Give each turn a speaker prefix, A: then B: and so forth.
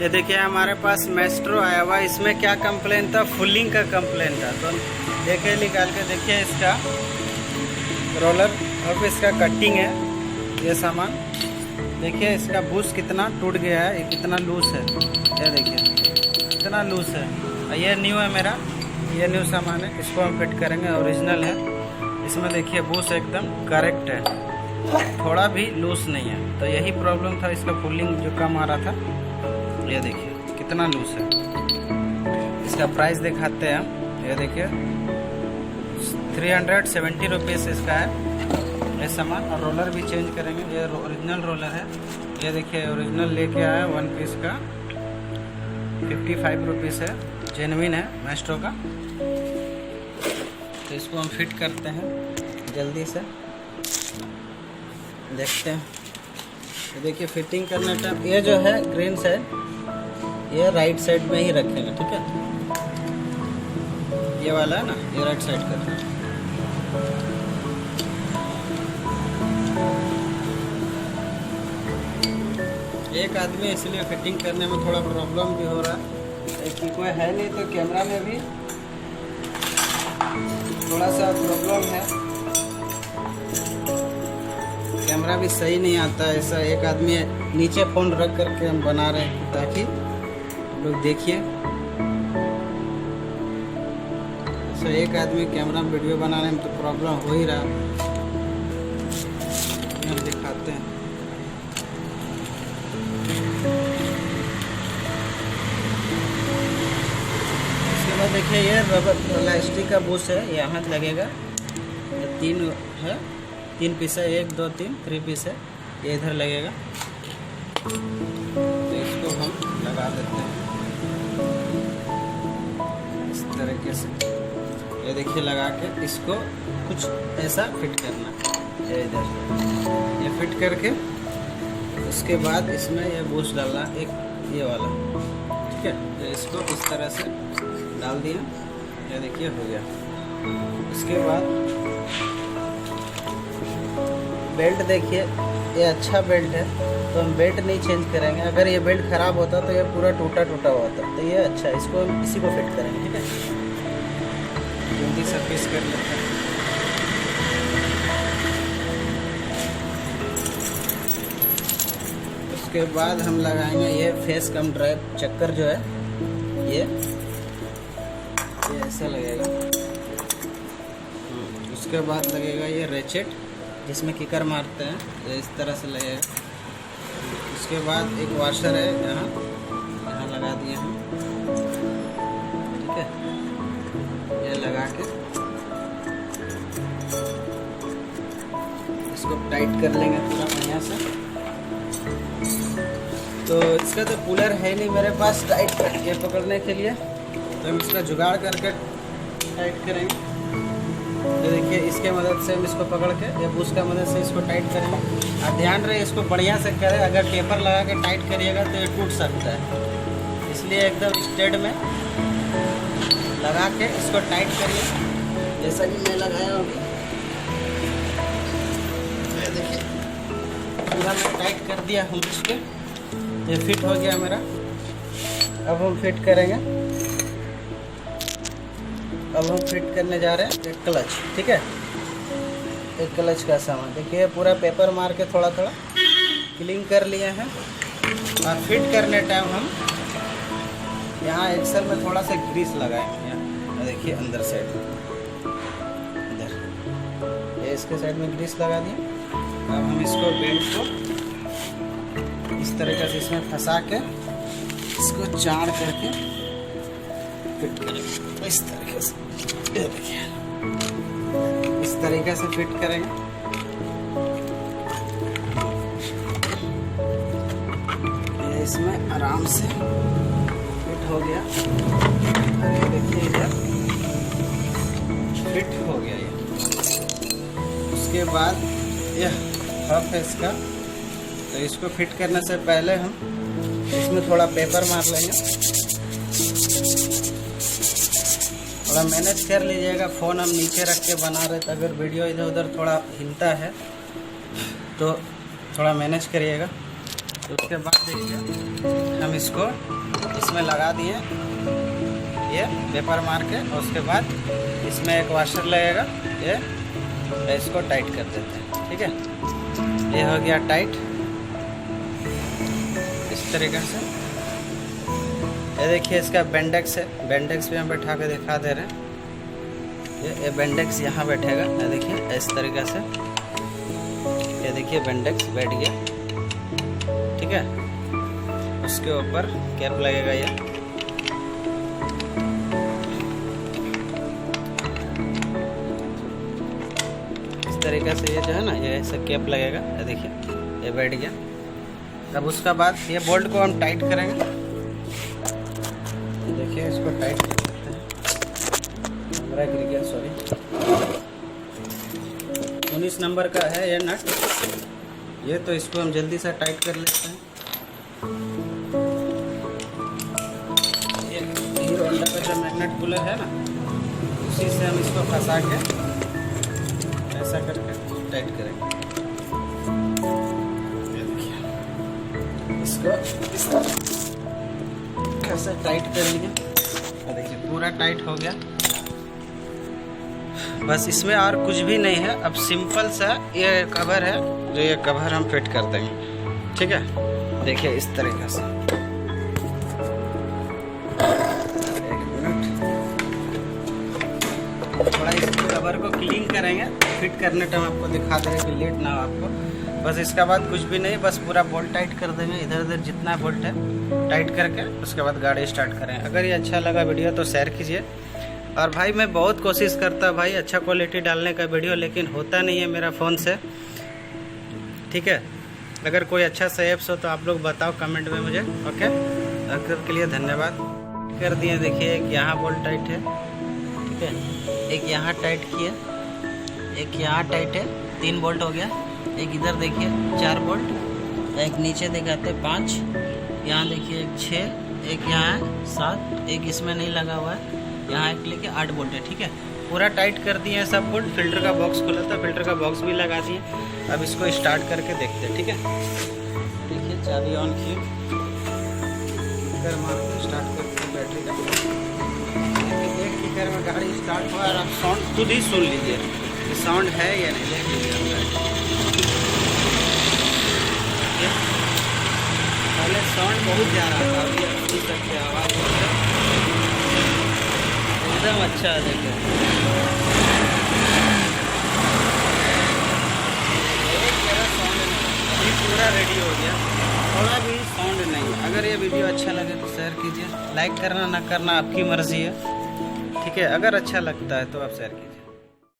A: ये देखिए हमारे पास मैस्ट्रो आया हुआ, इसमें क्या कंप्लेन था, फुलिंग का कंप्लेन था। तो देखिए निकाल के देखिए इसका रोलर और इसका कटिंग है ये सामान। देखिए इसका बुश कितना टूट गया है, ये कितना लूज है, ये देखिए कितना लूज है। ये न्यू है मेरा, ये न्यू सामान है, इसको हम फिट करेंगे, ओरिजिनल है। इसमें देखिए बुश एकदम करेक्ट है, थोड़ा भी लूज नहीं है। तो यही प्रॉब्लम था, इसका फुलिंग जो कम आ रहा था। ये देखिए कितना लूज है। इसका प्राइस दिखाते हैं हम। ये देखिए 370 रुपीज़ इसका है ये सामान। और रोलर भी चेंज करेंगे, ये ओरिजिनल रोलर है। ये देखिए ओरिजिनल लेके आया वन पीस का 55 रुपीज़ है, जेन्युइन है मैस्ट्रो का। तो इसको हम फिट करते हैं जल्दी से, देखते हैं। तो देखिए फिटिंग करने टाइम ये जो है ग्रीन साइड, ये राइट साइड में ही रखेंगे, ठीक है। ये वाला है ना, ये राइट साइड करना है। एक आदमी इसलिए फिटिंग करने में थोड़ा प्रॉब्लम भी हो रहा है कि कोई है नहीं, तो कैमरा में भी थोड़ा सा प्रॉब्लम है, कैमरा भी सही नहीं आता है। ऐसा एक आदमी नीचे फ़ोन रख करके हम बना रहे हैं ताकि लोग देखिए। ऐसा एक आदमी कैमरा में वीडियो बनाने में तो प्रॉब्लम हो ही रहा, हम दिखाते हैं। इसके बाद देखिए ये रबर प्लास्टिक का बुश है, यहाँ लगेगा। ये 3 है, 3 पीस है, 1 2 3 3 पीस है, ये इधर लगेगा। तो इसको हम लगा देते हैं इस तरीके से। ये देखिए लगा के इसको कुछ ऐसा फिट करना है इधर, ये फिट करके उसके बाद इसमें ये बुश डालना, एक ये वाला, ठीक है। तो इसको इस तरह से डाल दिया, ये देखिए हो गया। इसके बाद बेल्ट देखिए, ये अच्छा बेल्ट है तो हम बेल्ट नहीं चेंज करेंगे। अगर ये बेल्ट ख़राब होता तो ये पूरा टूटा टूटा हुआ था, तो ये अच्छा है, इसको हम इसी को फिट करेंगे, ठीक है। जल्दी से फिक्स कर लेते हैं। उसके बाद हम लगाएंगे ये फेस कम ड्राइव चक्कर जो है, ये ऐसा लगेगा। उसके बाद लगेगा ये रेचेट जिसमें किकर मारते हैं, ये इस तरह से लगेगा। उसके बाद एक वॉशर है, यहाँ लगा दिए हम, ठीक है। ये लगा के इसको टाइट कर लेंगे पूरा बढ़िया से। तो इसका तो पुलर है नहीं मेरे पास टाइट करके पकड़ने के लिए, तो हम इसका जुगाड़ करके टाइट करेंगे। तो देखिए इसके मदद से हम इसको पकड़ के, या बुश का मदद से इसको टाइट करेंगे। और ध्यान रहे इसको बढ़िया से करें, अगर टेपर लगा के टाइट करिएगा तो ये टूट सकता है, इसलिए एकदम स्ट्रेट में लगा के इसको टाइट करिए, जैसा कि मैं लगाया अभी। देखिए पूरा मैं टाइट कर दिया हूँ इसके, ये फिट हो गया मेरा। अब हम फिट करेंगे, अब हम फिट करने जा रहे हैं एक क्लच, ठीक है। एक क्लच का सामान देखिए पूरा पेपर मार के थोड़ा थोड़ा क्लीन कर लिए हैं। और फिट करने टाइम हम यहाँ एक्सल में थोड़ा सा ग्रीस लगाएंगे, यहाँ देखिए अंदर साइड इधर, ये इसके साइड में ग्रीस लगा दिए। अब हम इसको बेल्ट को इस तरीके से इसमें फंसा के इसको चाड़ करके फिट करेंगे इस तरीके से, देखिए इस तरीके से फिट करेंगे। ये इसमें आराम से फिट हो गया, ये देखिए इधर फिट हो गया ये। उसके बाद यह हफ है इसका, तो इसको फिट करने से पहले हम इसमें थोड़ा पेपर मार लेंगे। थोड़ा मैनेज कर लीजिएगा, फ़ोन हम नीचे रख के बना रहे थे, अगर वीडियो इधर उधर थोड़ा हिलता है तो थोड़ा मैनेज करिएगा। उसके बाद देखिए हम इसको इसमें लगा दिए ये पेपर मार के, और उसके बाद इसमें एक वाशर लगेगा ये, इसको टाइट कर देते हैं। ठीक है, ये हो गया टाइट इस तरीके से। ये देखिए इसका बेंडेक्स है, बेंडेक्स भी हम बैठा के दिखा दे रहे हैं। ये बेंडेक्स यहाँ बैठेगा, ये देखिए इस तरीके से। ये देखिए बेंडेक्स बैठ गया। ठीक है, उसके ऊपर कैप लगेगा ये। इस तरीके से ये जो है ना, ये ऐसा कैप लगेगा। ये देखिए ये बैठ गया। अब उसका बाद ये बोल्ट को हम टाइट करेंगे। देखिए इसको टाइट कर देते हैं। कैमरा गिर गया, सॉरी। 19 नंबर का है ये नट, ये तो इसको हम जल्दी से टाइट कर लेते हैं। ये हीरो होंडा का जो मैग्नेट पुलर है ना, उसी से हम इसको फंसा के ऐसा करके टाइट करेंगे। ये देखिए इसको ऐसा टाइट कर लिया। देखिए पूरा टाइट हो गया। बस इसमें और कुछ भी नहीं है। अब सिंपल सा ये कवर है, जो ये कवर हम फिट कर देंगे। ठीक है, देखिए इस तरीके से। एक मिनट, थोड़ा इस कवर को क्लीन करेंगे, फिट करने टाइम आपको दिखा देंगे कि लेट ना हो आपको। बस इसका बाद कुछ भी नहीं, बस पूरा बोल्ट टाइट कर देंगे। इधर उधर जितना बोल्ट है टाइट करके उसके बाद गाड़ी स्टार्ट करें। अगर ये अच्छा लगा वीडियो तो शेयर कीजिए। और भाई मैं बहुत कोशिश करता भाई अच्छा क्वालिटी डालने का वीडियो, लेकिन होता नहीं है मेरा फ़ोन से। ठीक है, अगर कोई अच्छा सा ऐप्स हो तो आप लोग बताओ कमेंट में मुझे। ओके, अगर के लिए धन्यवाद। कर दिए, देखिए एक यहाँ बोल्ट टाइट है। ठीक है, एक यहाँ टाइट किए, एक यहाँ टाइट है, 3 बोल्ट हो गया। एक इधर देखिए 4 बोल्ट, एक नीचे दिखाते 5, यहाँ देखिए एक 6, एक यहाँ 7, एक इसमें नहीं लगा हुआ है, यहाँ एक लेके 8 बोल्ट है। ठीक है, पूरा टाइट कर दिए सब बोल्ट। फिल्टर का बॉक्स खोला था, फिल्टर का बॉक्स भी लगा दिए। अब इसको स्टार्ट करके देखते हैं। ठीक है, देखिए चाबी ऑन की, स्टार्ट करते हैं बैटरी का। एक लीटर में गाड़ी स्टार्ट हुआ और आप साउंड खुद ही सुन लीजिए कि साउंड है या नहीं। देख लीजिए, पहले साउंड बहुत जा रहा था, अभी आप सुन सकते हैं आवाज़ एकदम अच्छा है। देखिए अभी पूरा रेडी हो गया, थोड़ा भी साउंड नहीं। अगर ये वीडियो अच्छा लगे तो शेयर कीजिए, लाइक करना ना करना आपकी मर्ज़ी है। ठीक है, अगर अच्छा लगता है तो आप शेयर कीजिए।